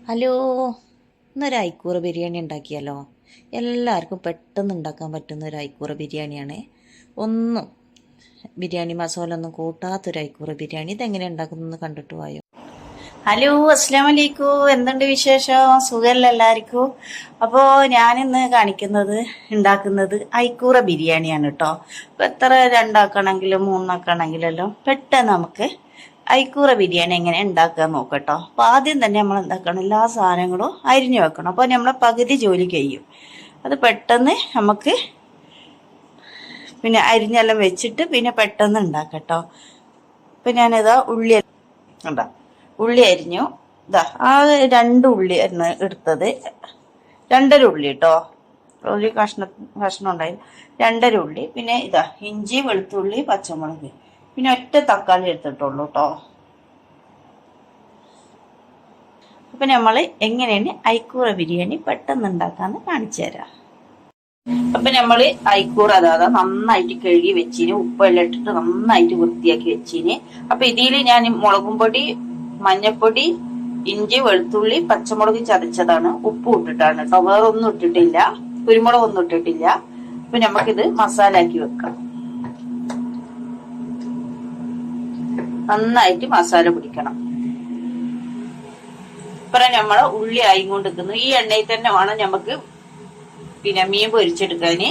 Hello, ഇന്നൊരു അയിക്കൂറ ബിരിയാണി ഉണ്ടാക്കിയാലോ? എല്ലാവർക്കും പെട്ടെന്ന് ഉണ്ടാക്കാൻ പറ്റുന്ന ഒരു അയിക്കൂറ ബിരിയാണിയാണ്. ഒന്നും ബിരിയാണി മസാല ഒന്നും കൂട്ടാത്തൊരു അയിക്കൂറ ബിരിയാണി. ഇതെങ്ങനെ ഉണ്ടാക്കുന്നതെന്ന് കണ്ടിട്ട് പോയോ? ഹലോ, അസ്സലാമു അലൈക്കും. എന്തുണ്ട് വിശേഷം? സുഖമല്ല എല്ലാവർക്കും? അപ്പോൾ ഞാനിന്ന് ഉണ്ടാക്കുന്നത് അയിക്കൂറ ബിരിയാണിയാണ് കേട്ടോ. അപ്പോൾ എത്ര രണ്ടാക്കണമെങ്കിലും മൂന്നാക്കണമെങ്കിലല്ലോ പെട്ടെന്ന് നമുക്ക് അയിക്കൂറ ബിരിയാണി എങ്ങനെ ഉണ്ടാക്കുക നോക്കട്ടോ. അപ്പോൾ ആദ്യം തന്നെ നമ്മൾ എന്താക്കണം, എല്ലാ സാധനങ്ങളും അരിഞ്ഞു വെക്കണം. അപ്പോൾ നമ്മളെ പകുതി ജോലി കഴിയും. അത് പെട്ടെന്ന് നമുക്ക് പിന്നെ അരിഞ്ഞെല്ലാം വെച്ചിട്ട് പിന്നെ പെട്ടെന്ന് ഉണ്ടാക്കട്ടോ. ഇപ്പം ഞാനിതാ ഉള്ളി അരിഞ്ഞു. ഇതാ ആ 2 ഉള്ളി ആയിരുന്നു എടുത്തത്. 2.5 ഉള്ളി കേട്ടോ. ഒരു കഷ്ണം ഉണ്ടായി. 2.5 ഉള്ളി. പിന്നെ ഇതാ ഇഞ്ചി, വെളുത്തുള്ളി, പച്ചമുളക്, പിന്നെ ഒറ്റ തക്കാളി എടുത്തിട്ടുള്ളൂ കേട്ടോ. അപ്പൊ നമ്മൾ എങ്ങനെയാണ് അയിക്കൂറ ബിരിയാണി പെട്ടെന്ന് ഉണ്ടാക്കാന്ന് കാണിച്ചു തരാം. അപ്പൊ നമ്മള് അയിക്കൂറ അതാ നന്നായിട്ട് കഴുകി വെച്ചിന്, ഉപ്പെല്ലാം ഇട്ടിട്ട് നന്നായിട്ട് വൃത്തിയാക്കി വെച്ചിന്. അപ്പൊ ഇതിൽ ഞാൻ മുളകും പൊടി, മഞ്ഞപ്പൊടി, ഇഞ്ചി, വെളുത്തുള്ളി, പച്ചമുളക് ചതച്ചതാണ്, ഉപ്പ് ഇട്ടിട്ടാണ് കേട്ടോ. വേറെ ഒന്നും ഇട്ടിട്ടില്ല, കുരുമുളകൊന്നും ഇട്ടിട്ടില്ല. അപ്പൊ നമുക്കിത് മസാല ആക്കി വെക്കാം. നന്നായിട്ട് മസാല പിടിക്കണം. ഇപ്പറ നമ്മള് ഉള്ളി ആയിക്കൊണ്ടിരിക്കുന്നു. ഈ എണ്ണയിൽ തന്നെ വേണം നമുക്ക് പിന്നെ മീൻ പൊരിച്ചെടുക്കാന്.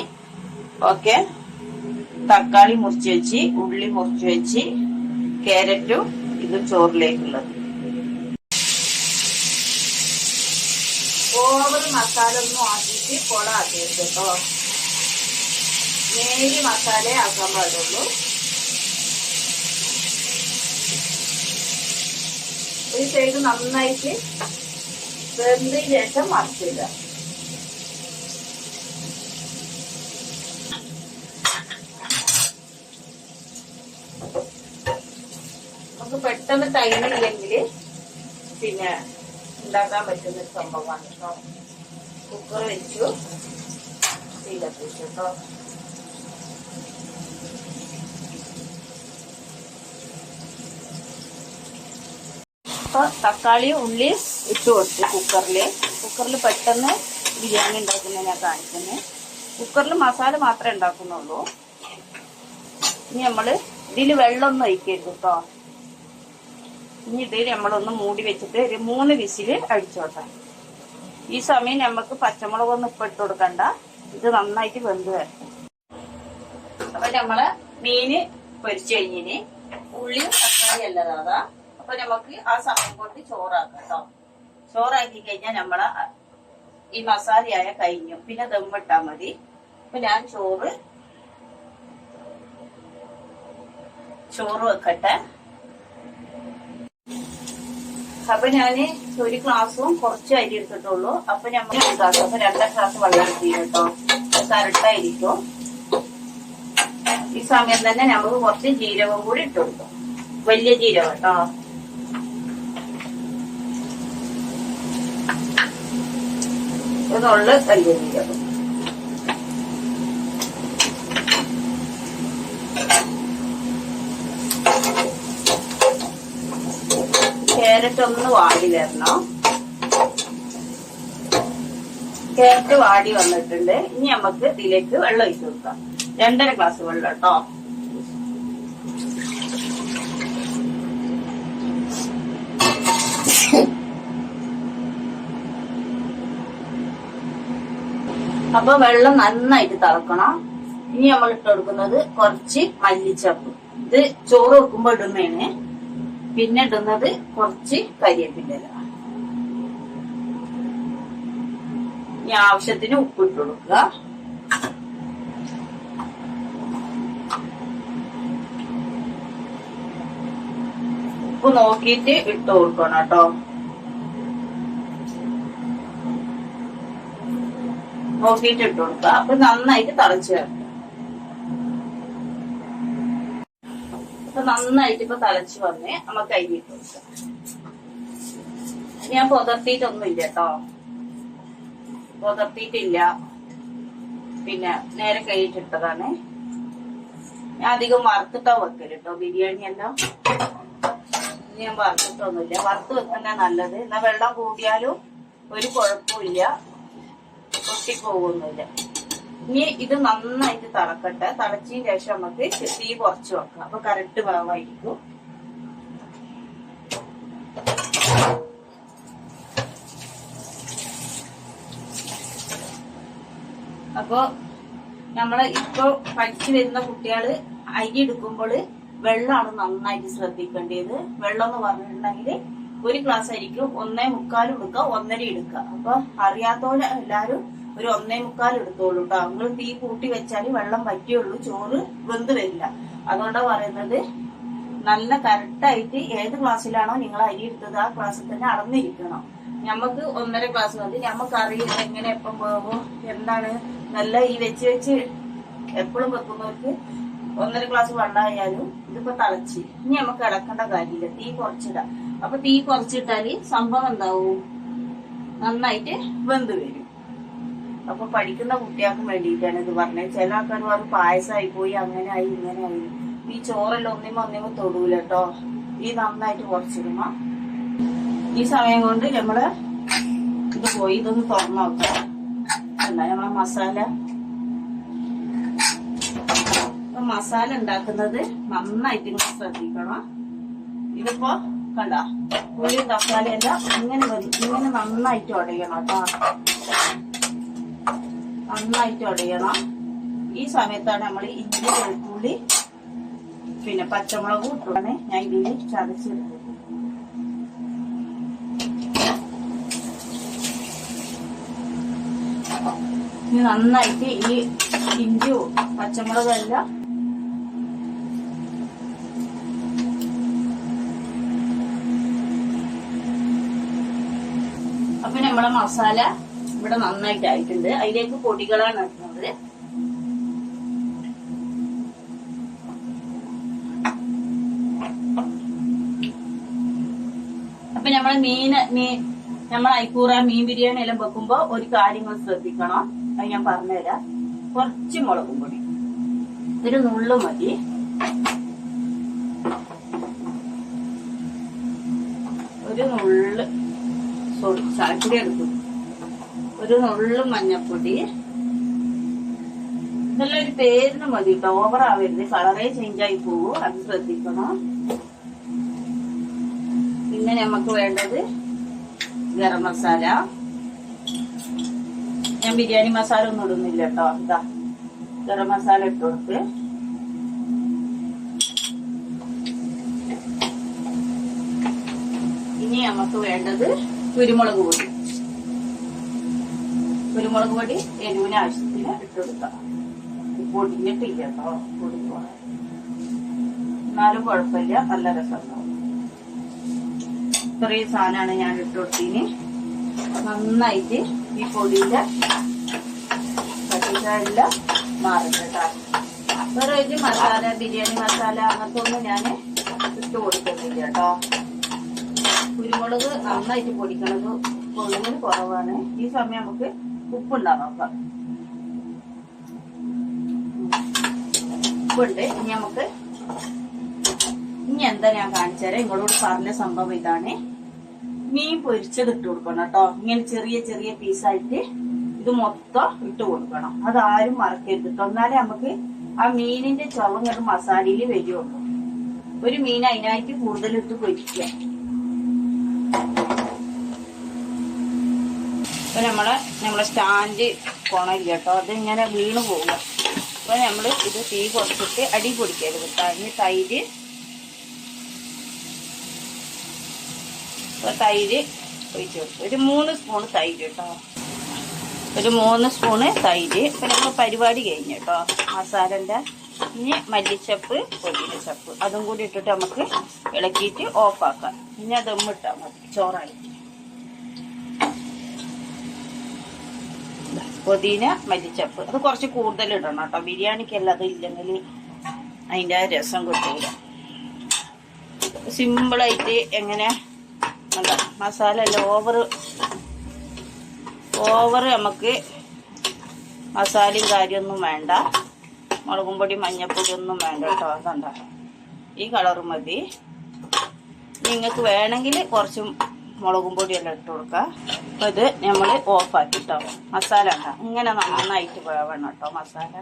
ഓക്കെ, തക്കാളി മുറിച്ച് വെച്ച്, ഉള്ളി മുറിച്ച് വെച്ച്, ക്യാരറ്റും ഇത് ചോറിലേക്കുള്ളത്. ഓവർ മസാല ഒന്നും ആക്കിയിട്ട് കൊള ആക്കിയത് കേട്ടോ. നേരി മസാല ആക്കാൻ പാടുള്ളൂ. ഒരു സൈഡ് നന്നായിട്ട് വെന്തതിന് ശേഷം മറിച്ചിടുക. നമുക്ക് പെട്ടെന്ന് ടൈമില്ലെങ്കിൽ പിന്നെ ഉണ്ടാക്കാൻ പറ്റുന്ന ഒരു സംഭവമാണ് കേട്ടോ. കുക്കർ വെച്ചു, തീ കത്തിച്ചു കേട്ടോ. അപ്പൊ തക്കാളിയും ഉള്ളിയും ഇട്ട് കൊടുത്തു കുക്കറിൽ പെട്ടെന്ന് ബിരിയാണി ഉണ്ടാക്കുന്നത് ഞാൻ കാണിക്കുന്നത്. കുക്കറിൽ മസാല മാത്രമേ ഉണ്ടാക്കുന്നുള്ളൂ. ഇനി നമ്മള് ഇതിൽ വെള്ളമൊന്നും ഒഴിക്കരുത് കേട്ടോ. ഇനി ഇതിൽ നമ്മളൊന്ന് മൂടി വെച്ചിട്ട് ഒരു 3 വിസില് അടിച്ചോട്ടെ. ഈ സമയം നമുക്ക് പച്ചമുളകൊന്നും ഇപ്പൊ ഇട്ട് കൊടുക്കണ്ട, ഇത് നന്നായിട്ട് വെന്ത് വരണം. അപ്പൊ നമ്മള് മീന് പൊരിച്ചു കഴിഞ്ഞിന്, ഉള്ളിയും തക്കാളി അല്ലതാ. അപ്പൊ നമുക്ക് ആ സമയം കൊണ്ട് ചോറാക്കാം കേട്ടോ. ചോറാക്കി കഴിഞ്ഞാൽ നമ്മളെ ഈ മസാലയായ കഴിഞ്ഞു. പിന്നെ ദമ്മിട്ടാ മതി. അപ്പൊ ഞാൻ ചോറ് വെക്കട്ടെ. അപ്പൊ ഞാന് 1 ഗ്ലാസും കുറച്ച് അരി എടുത്തിട്ടുള്ളൂ. അപ്പൊ നമ്മൾ അപ്പൊ 2 ഗ്ലാസ് വെള്ളം എടുത്തി കേട്ടോ. കറക്റ്റായിരിക്കും. ഈ സമയം തന്നെ നമുക്ക് കുറച്ച് ജീരകം കൂടി ഇട്ട് കൊടുക്കും. വലിയ ജീരകം കേട്ടോ. ഇതുള്ള വലിയ ജീരകം. ക്യാരറ്റ് ഒന്ന് വാടി വരണം. ക്യാരറ്റ് വാടി വന്നിട്ടുണ്ട്. ഇനി നമുക്ക് ഇതിലേക്ക് വെള്ളം ഒഴിച്ചു കൊടുക്കാം. 2.5 ഗ്ലാസ് വെള്ളം കേട്ടോ. അപ്പൊ വെള്ളം നന്നായിട്ട് തിളക്കണം. ഇനി നമ്മൾ ഇട്ട് കൊടുക്കുന്നത് കുറച്ച് മല്ലിച്ചപ്പ്. ഇത് ചോറ് വെക്കുമ്പോ ഇടുന്നതിന്. പിന്നെ ഇടുന്നത് കുറച്ച് കരിവേപ്പിന്റെ ഇല. ഇനി ആവശ്യത്തിന് ഉപ്പ് ഇട്ട് കൊടുക്കുക. ഉപ്പ് നോക്കിയിട്ട് ഇട്ട് കൊടുക്കണം കേട്ടോ. നോക്കിയിട്ട് ഇട്ട് കൊടുക്കുക. അപ്പൊ നന്നായിട്ട് തിളച്ച് വരണം. അപ്പൊ നന്നായിട്ട് ഇപ്പൊ തിളച്ച് വന്ന് നമുക്ക് അരി ഇട്ട് കൊടുക്കാം. ഞാൻ പുതർത്തിയിട്ടൊന്നും ഇല്ല കേട്ടോ. പുതർത്തിയിട്ടില്ല, പിന്നെ നേരെ കഴിയിട്ടിട്ടതാണ്. ഞാൻ അധികം വറുത്തിട്ടാ വെക്കല് കേട്ടോ ബിരിയാണി എല്ലാം. ഞാൻ വറുത്തിട്ടൊന്നുമില്ല. വറുത്ത് വെക്കുന്ന നല്ലത്. എന്നാ വെള്ളം കൂടിയാലും ഒരു കുഴപ്പമില്ല, പൊട്ടിപ്പോകൊന്നുമില്ല. ഇനി ഇത് നന്നായിട്ട് തിളക്കട്ടെ. തിളച്ചതിന് ശേഷം നമുക്ക് തീ കുറച്ച് വെക്കാം. അപ്പൊ കറക്റ്റ് വേവായിരിക്കും. അപ്പൊ നമ്മള് ഇപ്പൊ പഠിച്ചു വരുന്ന കുട്ടികള് അരി എടുക്കുമ്പോൾ വെള്ളമാണ് നന്നായിട്ട് ശ്രദ്ധിക്കേണ്ടത്. വെള്ളം എന്ന് പറഞ്ഞിട്ടുണ്ടെങ്കിൽ ഒരു ഗ്ലാസ് അരിക്കും 1.25 എടുക്കുക, 1.5 എടുക്കുക. അപ്പൊ അറിയാത്തവരെ എല്ലാരും ഒരു 1.25 എടുത്തോളൂ കേട്ടോ. നിങ്ങൾ തീ കൂട്ടി വെച്ചാൽ വെള്ളം പറ്റിയുള്ളൂ, ചോറ് വെന്ത് വരില്ല. അതുകൊണ്ടാണ് പറയുന്നത് നല്ല കറക്റ്റായിട്ട് ഏത് ഗ്ലാസ്സിലാണോ നിങ്ങൾ അരി എടുത്തത് ആ ഗ്ലാസ്സിൽ തന്നെ അളന്നിരിക്കണം. ഞമ്മക്ക് 1.5 ഗ്ലാസ് മതി. ഞമ്മക്ക് അറിയില്ല എങ്ങനെ എപ്പം പോകും എന്താണ്. നല്ല ഈ വെച്ച് എപ്പോഴും വെക്കുന്നവർക്ക് 1.5 ഗ്ലാസ് വെള്ളമായാലും ഇതിപ്പോ തിളച്ച് ഇനി നമുക്ക് ഇളക്കേണ്ട കാര്യമില്ല. തീ കുറച്ചിടാം. അപ്പൊ തീ കുറച്ചിട്ടാല് സംഭവം എന്താവും, നന്നായിട്ട് വെന്ത് വരും. അപ്പൊ പഠിക്കുന്ന കുട്ടികൾക്ക് വേണ്ടിയിട്ടാണ് ഇത് പറഞ്ഞത്. ചില ആൾക്കാർ പറഞ്ഞു പായസമായി പോയി, അങ്ങനെ ആയി ഇങ്ങനെ ആയി. ഈ ചോറെല്ലാം ഒന്നിമ തൊടൂല കേട്ടോ. ഈ നന്നായിട്ട് കുറച്ചിടുക. ഈ സമയം കൊണ്ട് നമ്മള് ഇത് പോയി ഇതൊന്ന് തുറന്നു നോക്കാം. എന്താ നമ്മളെ മസാല ഉണ്ടാക്കുന്നത് നന്നായിട്ട് ഇങ്ങനെ ശ്രദ്ധിക്കണം. ഇതിപ്പോ കണ്ട ഉള്ളിയും തക്കാളിയെല്ലാം ഇങ്ങനെ നന്നായിട്ട് ഉടയണം കേട്ടോ. നന്നായിട്ട് ഉടയണം. ഈ സമയത്താണ് നമ്മൾ ഇഞ്ചി, വെളുത്തുള്ളി പിന്നെ പച്ചമുളക് ഇട്ടാണ് ഞാൻ ഇതിൽ ചതച്ചെടുത്തത്. നന്നായിട്ട് ഈ ഇഞ്ചിയും പച്ചമുളകെല്ലാം അപ്പൊ നമ്മളെ മസാല ഇവിടെ നന്നായിട്ട് ആയിട്ടുണ്ട്. അതിലേക്ക് പൊടികളാണ് ഇടുന്നത്. അപ്പൊ നമ്മൾ അയക്കൂറ മീൻ ബിരിയാണി എല്ലാം വെക്കുമ്പോ ഒരു കാര്യങ്ങൾ ശ്രദ്ധിക്കണം. അത് ഞാൻ പറഞ്ഞുതരാം. കുറച്ച് മുളകും പൊടി, ഒരു നുള്ളു മതി. ഒരു നുള്ള് ചായപ്പൊടി എടുക്കും. ഒരു നുള്ളു മഞ്ഞപ്പൊടി. ഇതെല്ലാം ഒരു പേരിന് മതി കേട്ടോ. ഓവർ ആവരുത്, കളറേ ചേഞ്ച് ആയി പോകും. അത് ശ്രദ്ധിക്കണം. പിന്നെ നമുക്ക് വേണ്ടത് ഗരം മസാല. ഞാൻ ബിരിയാണി മസാല ഒന്നും ഇടുന്നില്ല കേട്ടോ. ഇതാ ഗരം മസാല ഇട്ട് കൊടുത്ത് ഇനി നമുക്ക് വേണ്ടത് കുരുമുളക് പൊടി. കുരുമുളക് പൊടി എരിവിന് ആവശ്യത്തിന് ഇട്ട് കൊടുക്കാം. പൊടിഞ്ഞിട്ടില്ല കേട്ടോ. പൊടി എന്നാലും കുഴപ്പമില്ല, നല്ല രസമുണ്ടാവും. ഇത്രയും സാധനമാണ് ഞാൻ ഇട്ട് കൊടുത്തിന്. നന്നായിട്ട് ഈ പൊടിയുടെ പച്ചക്കെല്ലാം മാറിട്ടാ. വേറെ ഒരു മസാല, ബിരിയാണി മസാല അങ്ങനത്തെ ഒന്നും ഞാൻ ഇട്ട് കൊടുക്കുന്നില്ല കേട്ടോ. കുരുമുളക് നന്നായിട്ട് പൊടിക്കണത് പൊടികൾ കുറവാണ്. ഈ സമയം നമുക്ക് ഉപ്പുണ്ടാ നോക്കാം. ഉപ്പുണ്ട്. ഇനി എന്താ ഞാൻ കാണിച്ചുതരാം. നിങ്ങളോട് പറഞ്ഞ സംഭവം ഇതാണ്. മീൻ പൊരിച്ചത് ഇട്ട് കൊടുക്കണം കേട്ടോ. ഇങ്ങനെ ചെറിയ ചെറിയ പീസായിട്ട് ഇത് മൊത്തം ഇട്ട് കൊടുക്കണം. അതാരും മറക്കരുത് കേട്ടോ. എന്നാലേ നമുക്ക് ആ മീനിന്റെ ചുവങ്ങട് മസാലയിൽ വരുള്ളൂ. ഒരു മീൻ അതിനായിട്ട് കൂടുതലിട്ട് പൊരിക്കുക. അപ്പൊ നമ്മളെ സ്റ്റാൻഡ് കൊണയില്ല കേട്ടോ. അതിങ്ങനെ വീണ് പോവുക. അപ്പൊ നമ്മള് ഇത് തീ കുറച്ചിട്ട് അടി പൊടിക്കരുത് കേട്ടോ. ഇനി തൈര് ഒഴിച്ചു കൊടുക്കും. ഒരു 3 സ്പൂൺ തൈര് കേട്ടോ. ഒരു 3 സ്പൂണ് തൈര്. ഇപ്പൊ നമ്മൾ പരിപാടി കഴിഞ്ഞു കേട്ടോ മസാലന്റെ. ഇനി മല്ലിച്ചപ്പ്, പൊടിയുടെ ചപ്പ് അതും കൂടി ഇട്ടിട്ട് നമുക്ക് ഇളക്കിയിട്ട് ഓഫാക്കാം. ഇനി അതൊന്നും ഇട്ടാൽ മതി. ചോറായി. പൊതിന, മല്ലിച്ചപ്പ് അത് കുറച്ച് കൂടുതൽ ഇടണം കേട്ടോ. ബിരിയാണിക്കല്ല, അത് ഇല്ലെങ്കിൽ അതിൻ്റെ രസം കിട്ടൂല. സിമ്പിളായിട്ട് എങ്ങനെ മസാല അല്ല ഓവർ നമുക്ക് മസാലയും കാര്യമൊന്നും വേണ്ട. മുളകും പൊടി, മഞ്ഞപ്പൊടി ഒന്നും വേണ്ട കേട്ടോ. അതുണ്ട ഈ കളറ് മതി. നിങ്ങൾക്ക് വേണമെങ്കിൽ കുറച്ച് മുളകും പൊടിയെല്ലാം ഇട്ട് കൊടുക്കാം. അപ്പോൾ ഇത് നമ്മൾ ഓഫാക്കി കേട്ടോ. മസാല ഉണ്ടാകും ഇങ്ങനെ നന്നായിട്ട് വേവണം കേട്ടോ മസാല.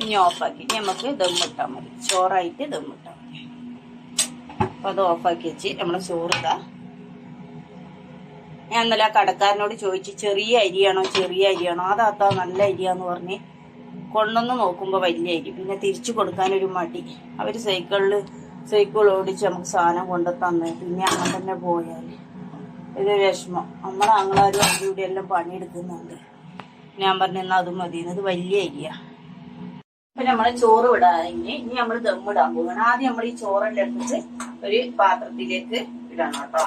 ഇനി ഓഫാക്കി നമുക്ക് ദമ്മിട്ടാൽ മതി. ചോറായിട്ട് ദമ്മിട്ടാൽ മതി. അപ്പോൾ അത് ഓഫാക്കി വെച്ച് നമ്മൾ ചോറിടാം. ഞാൻ ഇന്നലെ ആ കടക്കാരനോട് ചോദിച്ചു ചെറിയ അരിയാണോ അതാത്താ നല്ല അരിയാന്ന് പറഞ്ഞ് കൊണ്ടൊന്ന് നോക്കുമ്പോൾ വലിയ അരി. പിന്നെ തിരിച്ചു കൊടുക്കാനൊരു മടി. അവർ സൈക്കിൾ ഓടിച്ച് നമുക്ക് സാധനം കൊണ്ട് തന്ന് പിന്നെ അങ്ങനെ തന്നെ പോയാൽ ഇത് വിഷമം. നമ്മളെ ആങ്ങളാരും അതിൻ്റെ കൂടെ എല്ലാം പണിയെടുക്കുന്നുണ്ട്. ഞാൻ പറഞ്ഞാൽ അത് മതി, ഇത് വലിയ അരിയാ. അപ്പൊ നമ്മളെ ചോറ് വിടാതെ ഇനി നമ്മൾ ദമ്മിടാൻ പോകണം. ആദ്യം നമ്മൾ ഈ ചോറെല്ലാം എടുത്തിട്ട് ഒരു പാത്രത്തിലേക്ക് ഇടണം കേട്ടോ.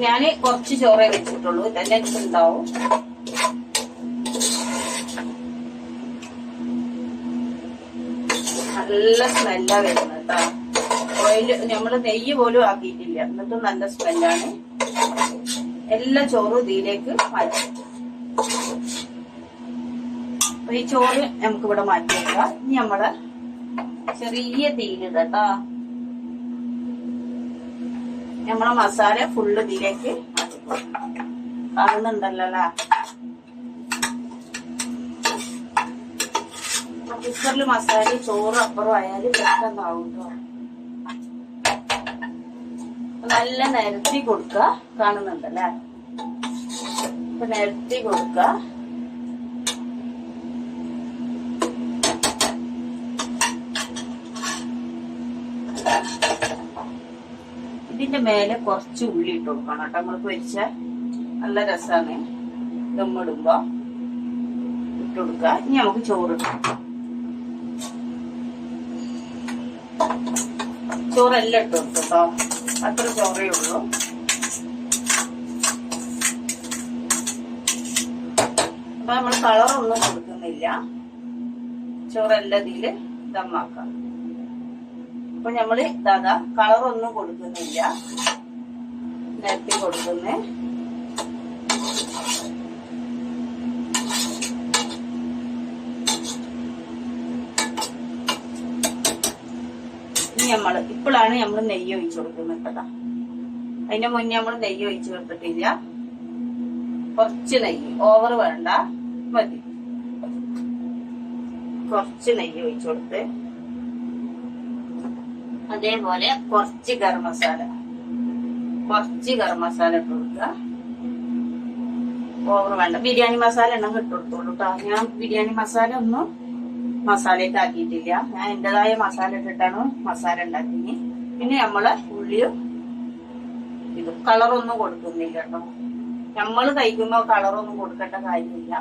ഞാന് കുറച്ച് ചോറേ വെച്ചിട്ടുള്ളൂ, ഇതെല്ലാം ഉണ്ടാവും. നല്ല സ്മെല്ലാ വരുന്നത് കേട്ടോ. ഓയില് നമ്മള് നെയ്യ് പോലും ആക്കിയിട്ടില്ല, എന്നിട്ടും നല്ല സ്മെല്ലാണ്. എല്ലാ ചോറും ഇതിലേക്ക് മാറ്റും. അപ്പൊ ഈ ചോറ് നമുക്ക് ഇവിടെ മാറ്റി വെക്കാം. ഇനി നമ്മള് ചെറിയ തീയിലിടട്ടോ. നമ്മളെ മസാല ഫുള്ള് ഇതിലേക്ക് കാണുന്നുണ്ടല്ലോ. കുക്കറിൽ മസാല ചോറ് അപ്പുറം ആയാലും പെട്ടെന്നാവും കേട്ടോ. നല്ല നിരത്തി കൊടുക്ക, കാണുന്നുണ്ടല്ലേ. ഇപ്പൊ നിരത്തി കൊടുക്ക. ഇതിന്റെ മേലെ കുറച്ച് ഉള്ളി ഇട്ട് കൊടുക്കണം കേട്ടോ. നമ്മൾ പൊരിച്ച നല്ല രസാണ്. ദമ്മിടുമ്പോ ഇട്ട് കൊടുക്ക. ഇനി നമുക്ക് ചോറിടാം. ചോറെല്ലാം ഇട്ട് കൊടുക്കും കേട്ടോ. അത്ര ചോറേ ഉള്ളൂ. അപ്പൊ നമ്മൾ കളറൊന്നും കൊടുക്കുന്നില്ല. ചോറെല്ലാം ഇതില് ദമ്മാക്കാം. അപ്പൊ നമ്മള് ദാദാ കളറൊന്നും കൊടുക്കുന്നില്ല, നിരത്തി കൊടുക്കുന്നേ. ഇനി ഇപ്പോഴാണ് നമ്മൾ നെയ്യ് ഒഴിച്ചു കൊടുക്കുന്നത് കേട്ടോ. അതിന്റെ മുന്നേ നമ്മൾ നെയ്യ് ഒഴിച്ചു കൊടുത്തിട്ടില്ല. കുറച്ച് നെയ്യ്, ഓവർ വേണ്ട, മതി. കുറച്ച് നെയ്യ് ഒഴിച്ചു കൊടുത്ത് അതേപോലെ കുറച്ച് ഗരം മസാല ഇട്ട് കൊടുക്കുക. ഓവർ വേണ്ട. ബിരിയാണി മസാല ഉണ്ടെങ്കിൽ ഇട്ട് കൊടുത്തോളൂ കേട്ടോ. ഞാൻ ബിരിയാണി മസാല ഒന്നും മസാലയൊക്കെ ആക്കിയിട്ടില്ല. ഞാൻ എന്റേതായ മസാല ഇട്ടിട്ടാണ് മസാല ഉണ്ടാക്കി. പിന്നെ നമ്മള് ഉള്ളിയും ഇത് കളറൊന്നും കൊടുക്കുന്നില്ല കേട്ടോ. നമ്മള് കഴിക്കുമ്പോ കളറൊന്നും കൊടുക്കേണ്ട കാര്യമില്ല.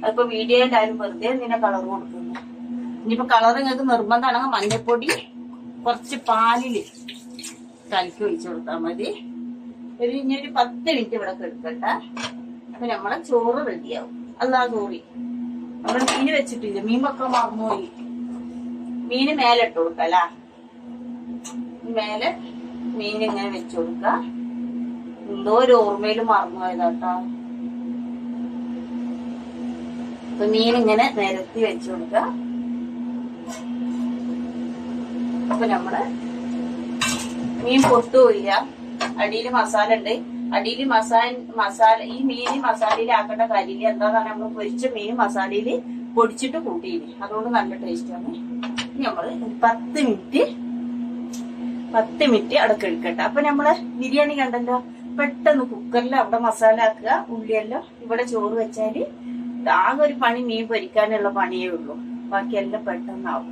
അതിപ്പോ വീഡിയോയിലായാലും വെറുതെ എന്തിനാ കളർ കൊടുക്കുന്നു. ഇനിയിപ്പോ കളർ നിങ്ങൾക്ക് നിർബന്ധമാണെങ്കിൽ മഞ്ഞൾപ്പൊടി കുറച്ച് പാലില് കലക്കി ഒഴിച്ചു കൊടുത്താൽ മതി. ഇനി ഒരു 10 മിനിറ്റ് ഇവിടെ എടുക്കട്ടെ. അപ്പൊ നമ്മളെ ചോറ് റെഡിയാവും. അല്ലാ ചോറി നമ്മള് മീന് വെച്ചിട്ടില്ല, മീൻ വെക്കാൻ മറന്നുപോയി. മീന് മേലെ ഇട്ട് കൊടുക്കല. മേലെ മീൻ ഇങ്ങനെ വെച്ചു കൊടുക്ക. എന്തോ ഒരു ഓർമ്മയില് മറന്നുപോയതാട്ടോ. അപ്പൊ മീൻ ഇങ്ങനെ നിരത്തി വെച്ചു കൊടുക്ക. അപ്പൊ നമ്മള് മീൻ പൊട്ടുമില്ല. അടിയില് മസാല ഉണ്ട്. അടിയില് മസാല ഈ മീൻ മസാലയിലാക്കേണ്ട കാര്യമില്ല. എന്താന്ന് നമ്മൾ പൊരിച്ച മീൻ മസാലയില് പൊടിച്ചിട്ട് കൂട്ടിയില്ലേ, അതുകൊണ്ട് നല്ല ടേസ്റ്റ് ആണ്. ഇനി നമ്മള് 10 മിനിറ്റ് അടക്ക എടുക്കട്ടെ. അപ്പൊ നമ്മള് ബിരിയാണി കണ്ടല്ലോ, പെട്ടെന്ന് കുക്കറിൽ അവിടെ മസാല ആക്കുക, ഉള്ളിയെല്ലാം ഇവിടെ ചോറ് വെച്ചാല് ആകെ ഒരു പണി മീൻ പൊരിക്കാനുള്ള പണിയേ ഉള്ളൂ. ബാക്കിയെല്ലാം പെട്ടെന്നാവും.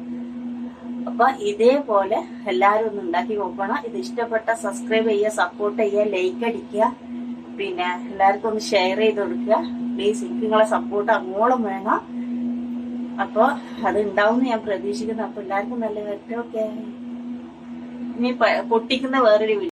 അപ്പൊ ഇതേപോലെ എല്ലാരും ഒന്ന് ഉണ്ടാക്കി നോക്കണം. ഇത് ഇഷ്ടപ്പെട്ട സബ്സ്ക്രൈബ് ചെയ്യുക, സപ്പോർട്ട് ചെയ്യുക, ലൈക്ക് അടിക്കുക. പിന്നെ എല്ലാവർക്കും ഒന്ന് ഷെയർ ചെയ്ത് കൊടുക്കുക പ്ലീസ്. എനിക്ക് നിങ്ങളെ സപ്പോർട്ട് അങ്ങോളം വേണം. അപ്പൊ അത് ഉണ്ടാവും ഞാൻ പ്രതീക്ഷിക്കുന്നു. അപ്പൊ എല്ലാവർക്കും നല്ല വരട്ടെ. ഓക്കെ, ഇനി പൊട്ടിക്കുന്ന വേറൊരു